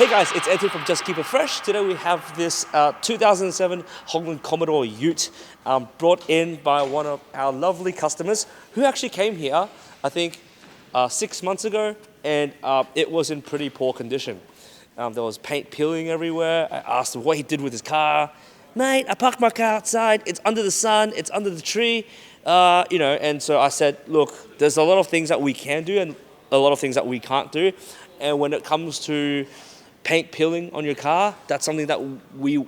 Hey guys, it's Anthony from Just Keep It Fresh. Today we have this 2007 Holden Commodore ute brought in by one of our lovely customers who actually came here, I think 6 months ago, and it was in pretty poor condition. There was paint peeling everywhere. I asked him what he did with his car. Mate, I parked my car outside. It's under the sun. It's under the tree. And so I said, look, there's a lot of things that we can do and a lot of things that we can't do. And when it comes to paint peeling on your car, that's something that we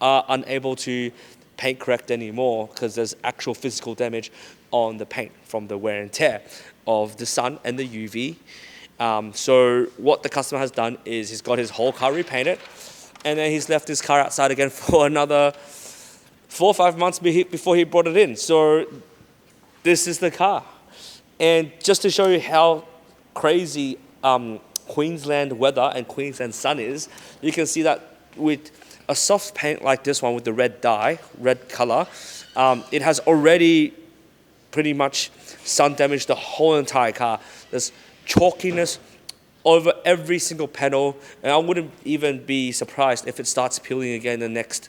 are unable to paint correct anymore because there's actual physical damage on the paint from the wear and tear of the sun and the UV. So what the customer has done is he's got his whole car repainted, and then he's left his car outside again for another 4 or 5 months before he brought it in. So this is the car. And just to show you how crazy Queensland weather and Queensland sun is, you can see that with a soft paint like this one with the red dye, red color, it has already pretty much sun damaged the whole entire car. There's chalkiness over every single panel, and I wouldn't even be surprised if it starts peeling again in the next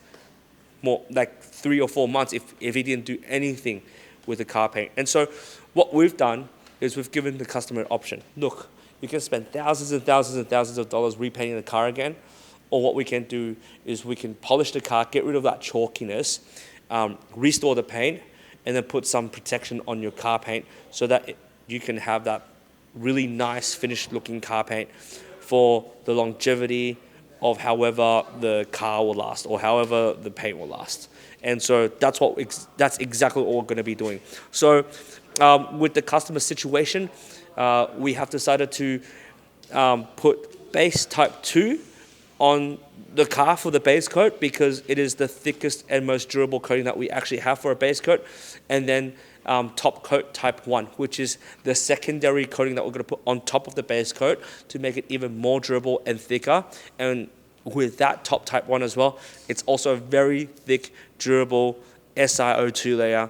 3 or 4 months if he didn't do anything with the car paint. And so what we've done is we've given the customer an option. Look, you can spend thousands and thousands and thousands of dollars repainting the car again, or what we can do is we can polish the car, get rid of that chalkiness, restore the paint, and then put some protection on your car paint so that you can have that really nice finished looking car paint for the longevity of however the car will last or however the paint will last. And so that's exactly what we're going to be doing. So with the customer situation, we have decided to put base type 2 on the car for the base coat because it is the thickest and most durable coating that we actually have for a base coat. And then top coat type 1, which is the secondary coating that we're going to put on top of the base coat to make it even more durable and thicker. And with that top type 1 as well, it's also a very thick, durable SiO2 layer,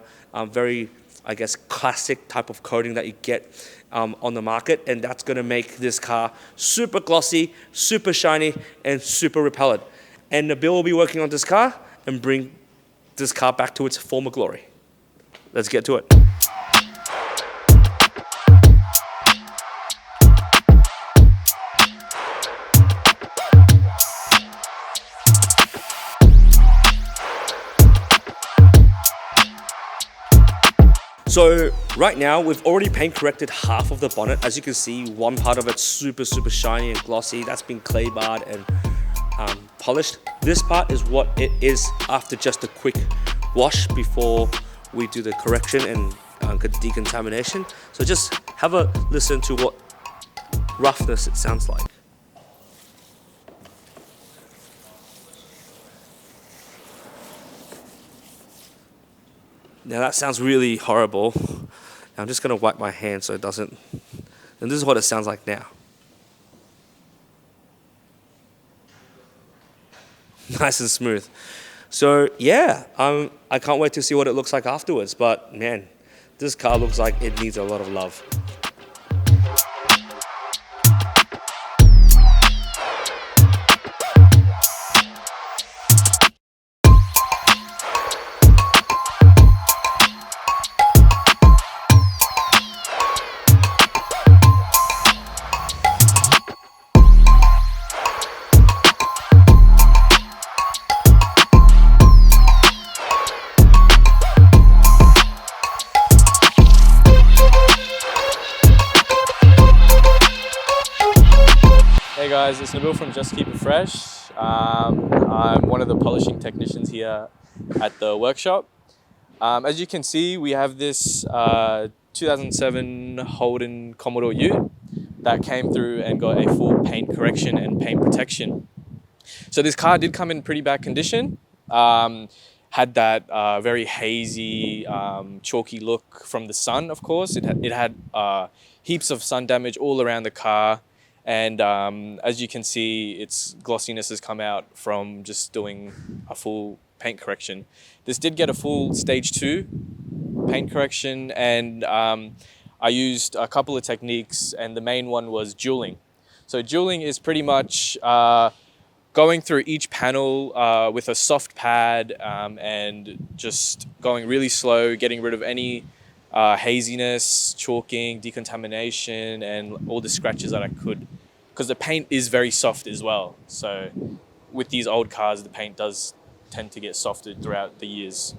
very, I guess, classic type of coating that you get on the market, and that's going to make this car super glossy, super shiny, and super repellent. And Nabil will be working on this car and bring this car back to its former glory. Let's get to it. So right now we've already paint corrected half of the bonnet. As you can see, one part of it's super shiny and glossy. That's been clay barred and polished. This part is what it is after just a quick wash before we do the correction and decontamination. So just have a listen to what roughness it sounds like. Now that sounds really horrible. I'm just gonna wipe my hand so it doesn't, and this is what it sounds like now. Nice and smooth. So yeah, I can't wait to see what it looks like afterwards, but man, this car looks like it needs a lot of love. Hey guys, it's Nabil from Just Keep It Fresh. I'm one of the polishing technicians here at the workshop. As you can see, we have this 2007 Holden Commodore ute that came through and got a full paint correction and paint protection. So this car did come in pretty bad condition. Had that very hazy, chalky look from the sun, of course. It had heaps of sun damage all around the car. And as you can see, its glossiness has come out from just doing a full paint correction. This did get a full stage 2 paint correction, and I used a couple of techniques, and the main one was jeweling. So dueling is pretty much going through each panel with a soft pad and just going really slow, getting rid of any haziness, chalking, decontamination, and all the scratches that I could. Because the paint is very soft as well. So with these old cars, the paint does tend to get softer throughout the years.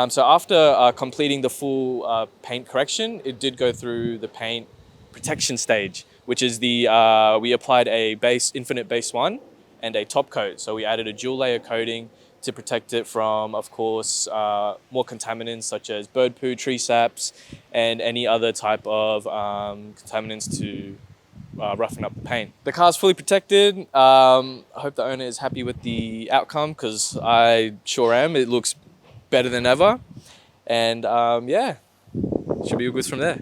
So after completing the full paint correction, it did go through the paint protection stage, which is we applied a infinite base 1 and a top coat. So we added a dual layer coating to protect it from, of course, more contaminants such as bird poo, tree saps, and any other type of contaminants to roughen up the paint. The car's fully protected. I hope the owner is happy with the outcome, because I sure am. It looks better than ever. And yeah, should be good from there.